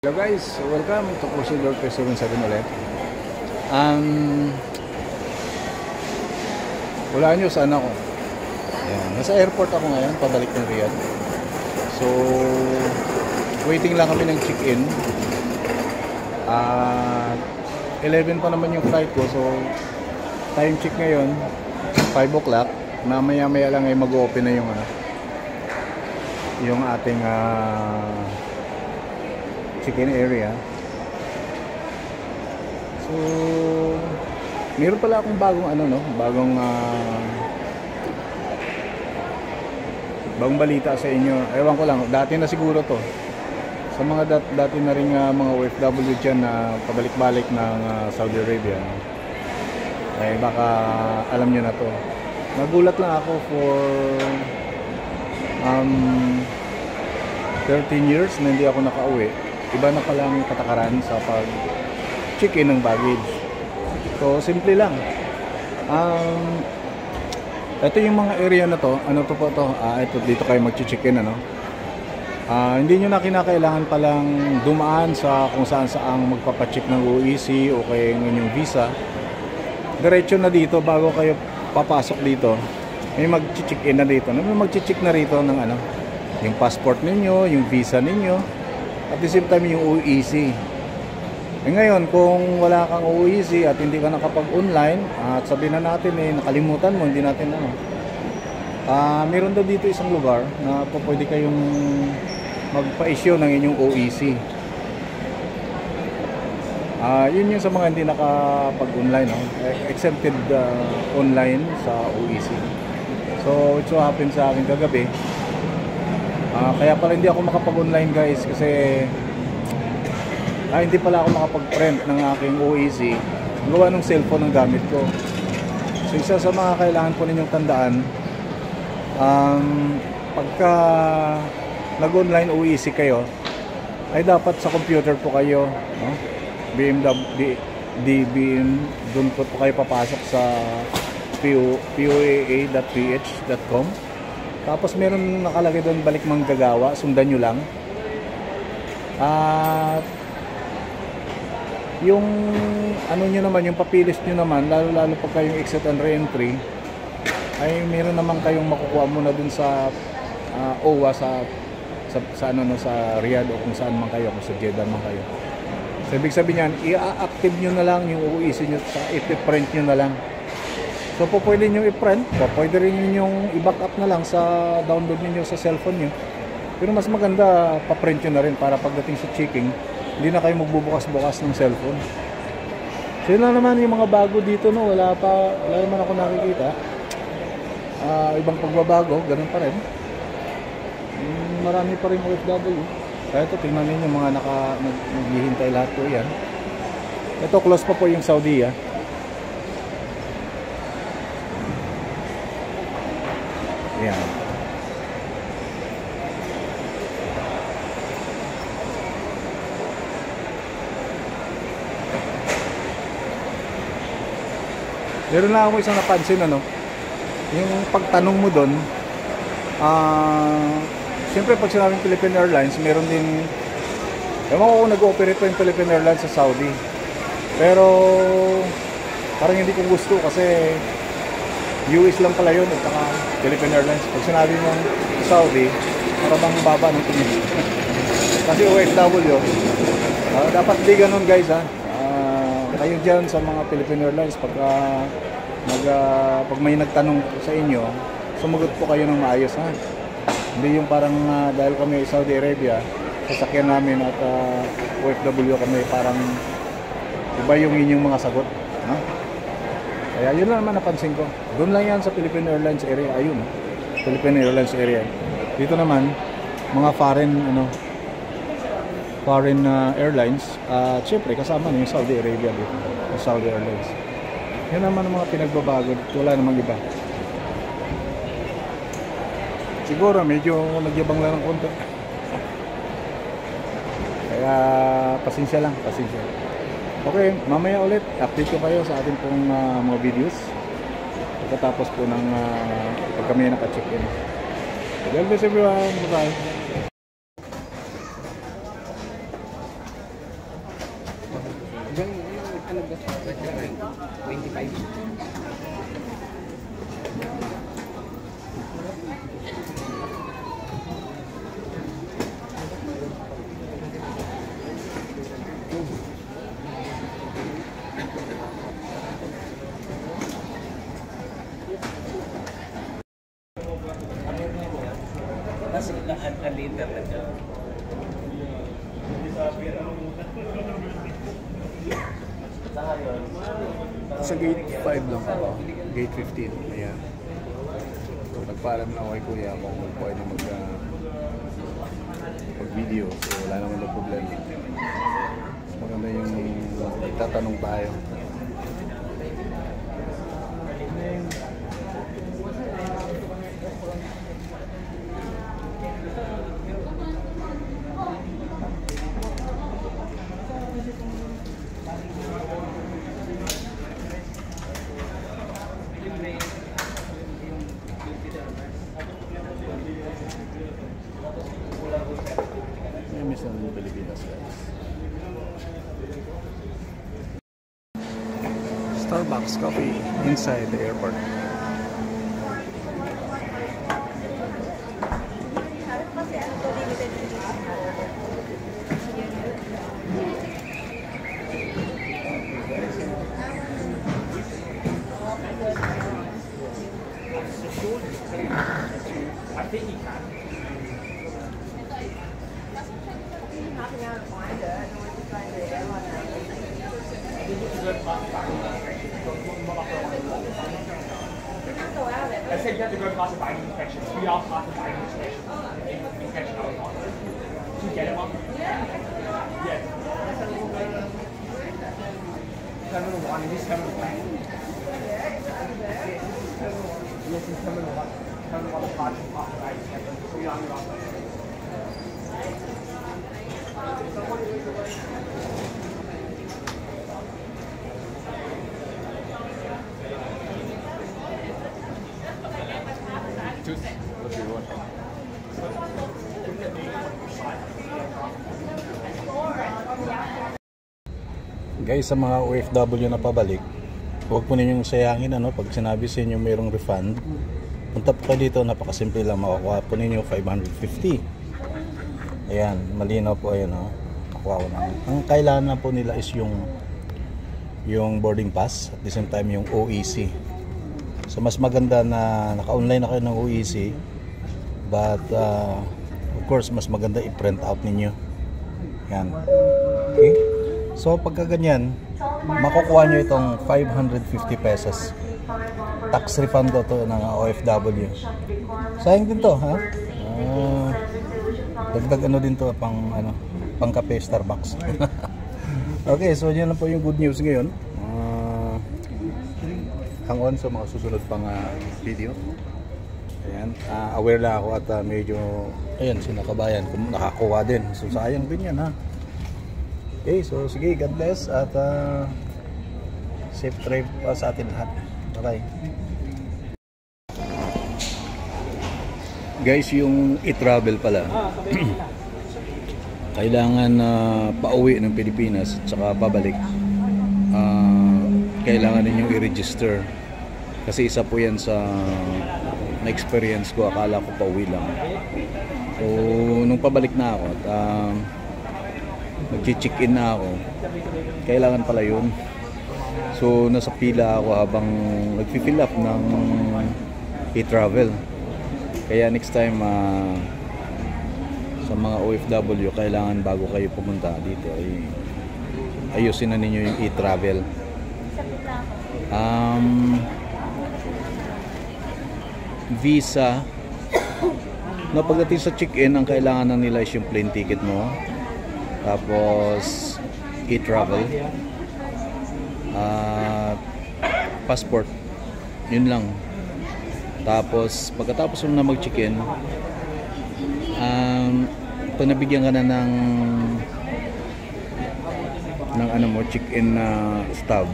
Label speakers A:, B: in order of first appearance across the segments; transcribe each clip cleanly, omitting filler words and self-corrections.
A: Hello guys, welcome to Cruising Lord 377 ulit. Wala nyo saan ako. Ayan, nasa airport ako ngayon, pabalik ng Riyadh. So, waiting lang kami ng check-in. 11 pa naman yung flight ko, so time check ngayon 5 o'clock. Mamaya lang ay mag-open na yung ating check-in area. So, meron pala akong bagong bagong balita sa inyo. Ewan ko lang, dati na siguro to. Sa mga dati na rin mga OFW dyan na pabalik-balik ng Saudi Arabia, ay baka alam nyo na to. Nagulat lang ako for 13 years na hindi ako nakauwi. Iba na pala ang patakaran sa pag-check-in ng baggage. So, simple lang. Ito yung mga area na to. Ano to po to? Ito, dito kayo mag-check-in, hindi nyo na kinakailangan palang dumaan sa kung saan magpapacheck ng OEC o kaya yung visa. Diretso na dito bago kayo papasok dito. May mag-check-in na dito. May mag-check na rito ng yung passport ninyo, yung visa ninyo, at the same time yung OEC. Ngayon, kung wala kang OEC at hindi ka nakapag-online, at sabihin na natin nakalimutan mo, hindi natin meron daw dito isang lugar na pwede kayong magpa-issue ng inyong OEC. Yun yung sa mga hindi nakapag-online, exempted online sa OEC. So, it so happens sa akin kagabi. Kaya pala hindi ako makapag-online guys kasi hindi pala ako makapag-print ng aking OEC. Gawa ng cellphone ang gamit ko. So isa sa mga kailangan po ninyong tandaan, pagka nag-online OEC kayo, ay dapat sa computer po kayo, DBM, doon po kayo papasok sa poaa.ph.com. Tapos meron nakalagay doon balik manggagawa, sundan nyo lang. At yung nyo naman, yung papilis nyo naman, lalo pag kayong exit and re-entry, ay meron naman kayong makukuha muna dun sa OWA sa Riyadh o kung saan man kayo, kung sa Jeddah man kayo. So ibig sabihin yan, i-active nyo na lang yung OEC nyo, i-print nyo na lang. So po pwede nyo i-print, pwede rin nyo i-back up na lang sa download niyo sa cellphone nyo. Pero mas maganda, pa-print nyo na rin para pagdating sa checking, hindi na kayo magbubukas-bukas ng cellphone. So yun lang naman yung mga bago dito, wala naman ako nakikita. Ibang pagbabago, ganun pa rin. Marami pa rin OFW. Kaya ito, tingnan ninyo mga naghihintay lahat po yan. Ito, close pa po yung Saudi. Yan. Meron na ako isang napansin yung pagtanong mo doon, siyempre pag sinabing Philippine Airlines, meron din, ewan ko kung nag-ooperate pa yung Philippine Airlines sa Saudi, pero parang hindi ko gusto kasi US lang pala yun at saka Philippine Airlines. Pag sinabi mong Saudi, parang baba ng tingin. Kasi OFW, dapat di ganun guys kayo dyan sa mga Philippine Airlines pag may nagtanong sa inyo, sumagot po kayo ng maayos Hindi yung parang dahil kami Saudi Arabia, sasakyan namin at OFW kami, parang iba yung inyong mga sagot. Kaya yun lang naman napansin ko. Doon lang yan sa Philippine Airlines area. Ayun, Philippine Airlines area. Dito naman, mga foreign airlines. Siyempre, kasama na yung Saudi Arabia dito. Yung Saudi Airlines. Yan naman ang mga pinagbabago. Wala namang iba. Siguro, medyo nagyabang lang ng konti. Kaya, pasensya lang. Okay, mamaya ulit, update ko kayo sa ating pong mga videos pagkatapos po ng pag kami naka-check-in. God bless everyone. Bye-bye.
B: Hanggang ano ba? 25.
C: Mas later na siya.
A: Sa gate 5 lang ako. Gate 15. Ayan. So, nagpaalam na ako kay kuya kung pwede mag-video. So, wala naman na problema. Maganda yung tatanong tayo. May miss na ng Pilipinas, guys. Starbucks coffee inside the airport.
C: I think you can. I said you have to go past the binding inspection. We all passed the binding inspection. Inspection I was on. Did you get it, Mom? Yes. Terminal 1, is this Terminal 1? Yes, it's Terminal 1. Terminal 1 is passing past the binding inspection. So you're on the wrong way.
A: Guys, sa mga OFW na pabalik, huwag po ninyong sayangin pag sinabi sa inyo mayroong refund. Punta po kayo dito, napakasimple lang, makukuha po ninyo 550. Ayan, malinaw po ayun, makukuha ko na. Ang kailangan na po nila is yung boarding pass, at the same time yung OEC. So mas maganda na naka-online na kayo ng OEC, but of course mas maganda i-print out ninyo. Yan. Okay? So pagka ganyan, makukuha nyo itong 550 pesos. Tax refund to ng OFW. Sayang din to, ha? Dagdag din to pang kape Starbucks. Okay, so yun lang po yung good news ngayon. Hang on sa mga susunod pang video. Ayan, aware lang ako at medyo ayan, sinakabayan kung nakakuha din. So sayang din yan, ha? Okay, so sige, God bless at safe trip sa atin lahat. Bye-bye. Guys, yung e-travel pala kailangan pauwi ng Pilipinas at saka pabalik. Kailangan ninyong i-register kasi isa po yan sa na-experience ko. Akala ko pauwi lang. So nung pabalik na ako at nag-check-in na ako, kailangan pala yun. So nasa pila ako habang nag-fill up ng e-travel. Kaya next time sa mga OFW, kailangan bago kayo pumunta dito ay ayusin na ninyo yung e-travel. Visa. No, pagdating sa check-in, ang kailangan na nila is yung plane ticket mo. Tapos e-travel, passport, yun lang. Tapos pagkatapos mo na mag-check-in, pag nabigyan ka na ng check-in na stub,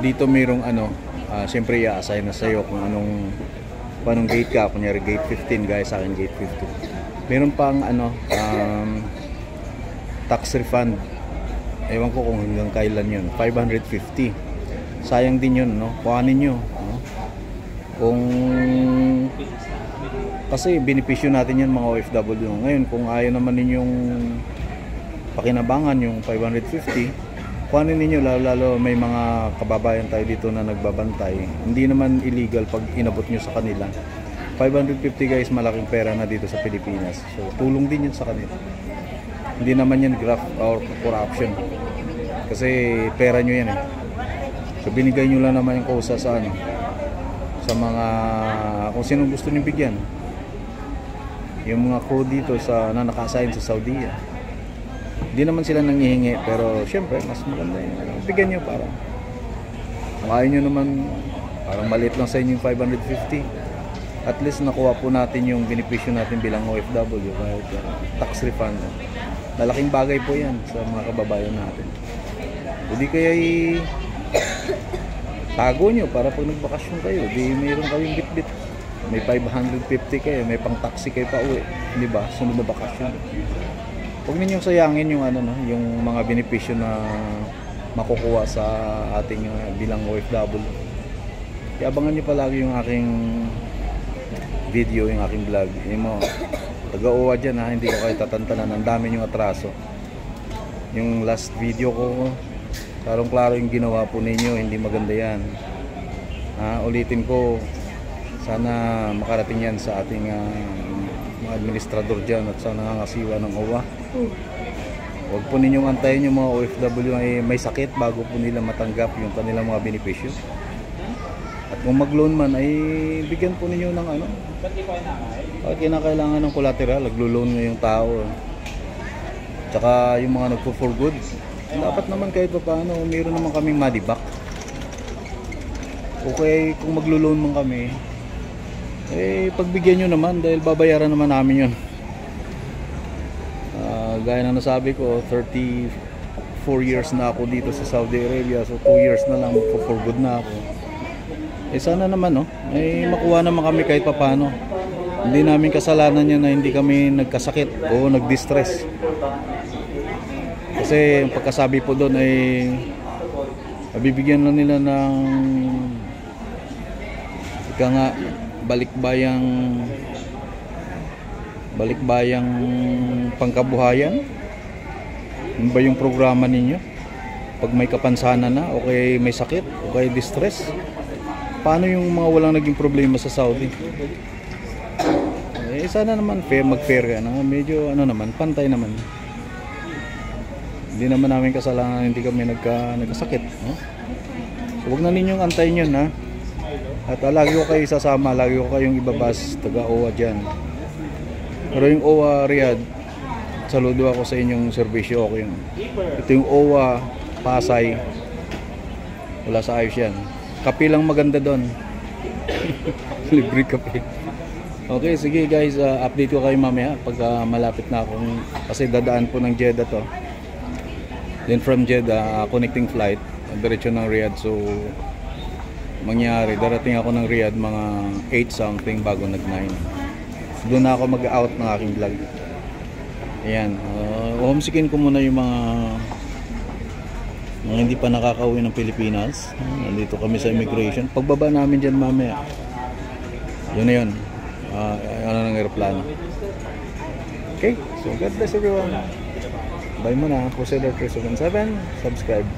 A: dito mayroong siyempre i-assign na sa'yo kung anong gate ka. Kunyari gate 15, guys, sa akin gate 15. Meron pang tax refund ewan ko kung hanggang kailan yun. 550. Sayang din yun, no? Kuhanin nyo, no? Kung kasi benepisyo natin yan mga OFW. Ngayon kung ayaw naman ninyong pakinabangan yung 550, kuhanin ninyo, lalo may mga kababayan tayo dito na nagbabantay. Hindi naman illegal pag inabot nyo sa kanila. 550 guys, malaking pera na dito sa Pilipinas. So tulong din yun sa kanila. Hindi naman yan graft or corruption. Kasi pera nyo yan eh. So binigay nyo lang naman yung kausa sa ano, sa mga kung sino gusto nyo bigyan. Yung mga crew dito na naka-assign sa Saudi. Hindi naman sila nanghihingi, pero syempre mas maganda yung bigyan nyo para kung ayaw nyo naman, parang maliit lang sa inyo yung 550. At least nakuha po natin yung benepisyo natin bilang OFW kahit tax refund. Malaking bagay po yan sa mga kababayan natin. Hindi kaya tago nyo para pag nagbakasyon kayo, di mayroon kayong bit-bit. May 550 kayo, may pang taxi kayo pa uwi, di ba? Sunod na bakasyon. Huwag ninyong sayangin yung ano, no, yung mga benepisyo na makukuha sa ating bilang OFW. Kaya abangan nyo palagi yung aking video, yung aking vlog. Yung mga taga-uwa dyan ha, hindi ko kayo tatantanan, ang dami yung atraso. Yung last video ko, klarong-klaro yung ginawa po ninyo, hindi maganda yan. Ulitin ko, sana makarating yan sa ating mga administrador dyan at sa nangangasiwa ng OWA. Huwag po ninyong antayin yung mga OFW ay may sakit bago po nila matanggap yung kanilang mga benepisyo. At kung mag-loan man ay bigyan po ninyo ng ano, pag kinakailangan ng collateral, naglo-loan nga yung tao. Tsaka yung mga nagpo-for good, dapat naman kahit pa paano mayroon naman kaming money back. Okay, kung maglo-loan man kami, eh pagbigyan nyo naman dahil babayaran naman namin yun. Gaya na nasabi ko, 34 years na ako dito sa Saudi Arabia, so 2 years na lang for good na ako. Eh sana naman no, eh makuha naman kami kahit papano. Hindi namin kasalanan yan na hindi kami nagkasakit o nagdistress. Kasi ang pagkasabi po doon ay mabibigyan lang nila ng ika nga balikbayang pangkabuhayan. Ano ba yung programa ninyo? Pag may kapansanan na, okay may sakit, okay distress. Paano yung mga walang naging problema sa Saudi? Eh sana naman mag-fair ka na. Medyo ano naman, pantay naman. Hindi naman namin kasalanan, hindi kami nagkasakit. No? So huwag na ninyong antayin yun ha. At lagi ko kayo sasama, lagi ko kayong ibabas taga-OWA dyan. Pero yung OWA Riyadh, saludo ako sa inyong serbisyo. Okay yun. Ito yung OWA Pasay, wala sa ayos yan. Kape lang maganda doon. Libre kape. Okay, sige guys, update ko kayo mamaya pagka malapit na akong, kasi dadaan po ng Jeddah to. Then from Jeddah, connecting flight, diretso ng Riyadh. So mangyari, darating ako ng Riyadh mga 8 something bago nag 9. Doon na ako mag-out ng aking vlog. Ayan, homesikin ko muna yung mga hindi pa nakakauwi ng Pilipinas. Nandito kami sa immigration. Pagbaba namin dyan mamaya, yun na yun. Ano ng aeroplano. Okay, so God bless everyone. Bye muna. Crusader 377. Subscribe.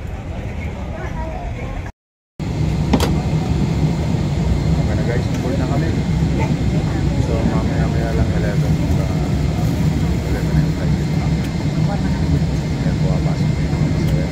A: Okay na guys, board na kami. So mamaya lang 11 na yung flight. Ayan po, pasok na yung masaya.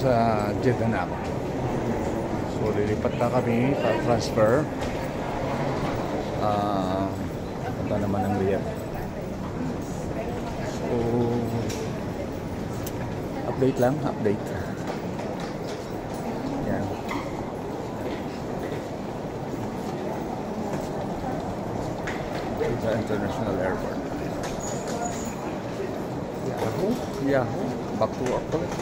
A: nasa Jeddah na ako. So lilipat na kami para transfer. Punta naman ng Riyadh. So update lang, update. Yan. Jeddah International Airport. Yahoo! Back to work ulit.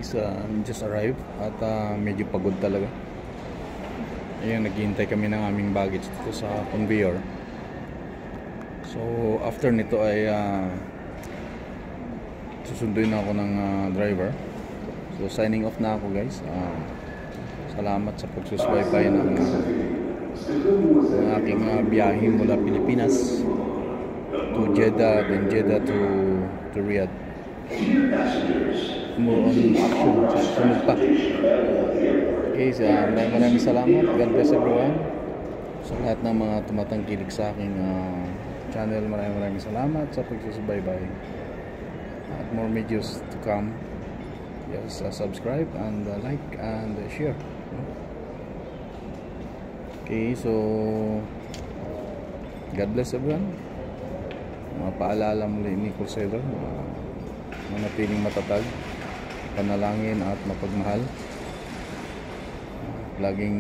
A: guys, just arrived at medyo pagod talaga. Ayun, naghihintay kami ng aming baggage dito sa conveyor. So after nito ay susunduin na ako ng driver. So signing off na ako guys. Salamat sa pagsusubaybay ng aking biyahe mula Pilipinas to Jeddah, then Jeddah to Riyadh. More on action, sunod pa. Okay, so maraming salamat. God bless everyone. Sa lahat ng mga tumatangkilik sa aking channel, maraming salamat sa pagsusubaybay. At more videos to come. Yes, subscribe and like and share. Okay, so God bless everyone. Paalala muli ni Crusader, manatiling matatag, panalangin at mapagmahal. Laging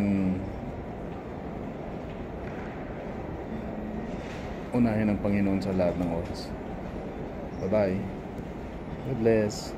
A: unahin ang Panginoon sa lahat ng oras. Bye bye. God bless.